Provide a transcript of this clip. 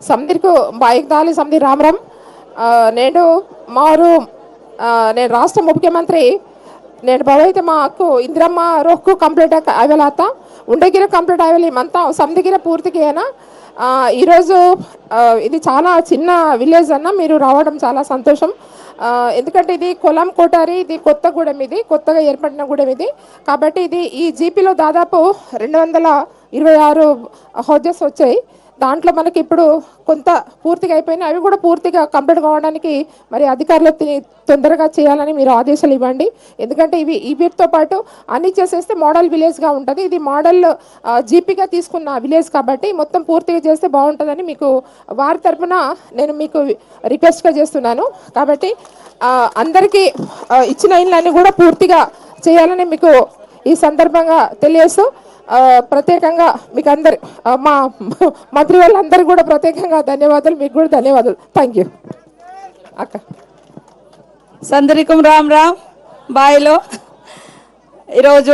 సమితికు బాయిదాలి సమితి రామరామ్ నేను మారు నేను రాష్ట్ర ముఖ్యమంత్రి నేను ಬರೈತೆ ಮಾಕು ಇಂದ್ರಮ್ಮ ರೋಕ್ಕು ಕಂಪ್ಲೀಟ್ ಆಯ್ವಲಾತ ఉండగిర కంప్లీట్ అయ్యాలి మంతా సమితిగిర పూర్తికి అయినా ఈరోజు ఇది చాలా చిన్న విలేజ్ అన్న మీరు రావడం చాలా సంతోషం ఎందుకంటే ఇది కొలం కోటారి ఇది కొత్తగూడెం ఇది కొత్తగా ఏర్పడిన గూడెం ఇది కాబట్టి ఇది ఈ జీపీలో దాదాపు 226 హౌజెస్ వచ్చాయి దాంట్లో మనకి ఇప్పుడు కొంత పూర్తిగా అయిపోయినాయి అవి కూడా పూర్తిగా కంప్లీట్ కావడానికి మరి అధికారులు తొందరగా చేయాలని మీరు ఆదేశాలు ఇవ్వండి ఎందుకంటే వీటితో పాటు అన్ని చేసేస్తే మోడల్ విలేజ్గా ఉంటుంది ఇది మోడల్ జీపీగా తీసుకున్న విలేజ్ కాబట్టి మొత్తం పూర్తిగా చేస్తే బాగుంటుందని మీకు వారి తరఫున నేను మీకు రిక్వెస్ట్గా చేస్తున్నాను కాబట్టి అందరికీ ఇచ్చిన ఇళ్ళని కూడా పూర్తిగా చేయాలని మీకు ఈ సందర్భంగా తెలియజేస్తూ ప్రత్యేకంగా మీకు అందరు మా మంత్రి వాళ్ళందరూ కూడా ప్రత్యేకంగా ధన్యవాదాలు మీకు కూడా ధన్యవాదాలు థ్యాంక్ యూ అక్క సందరికం రామ్ రామ్ బాయ్లో ఈరోజు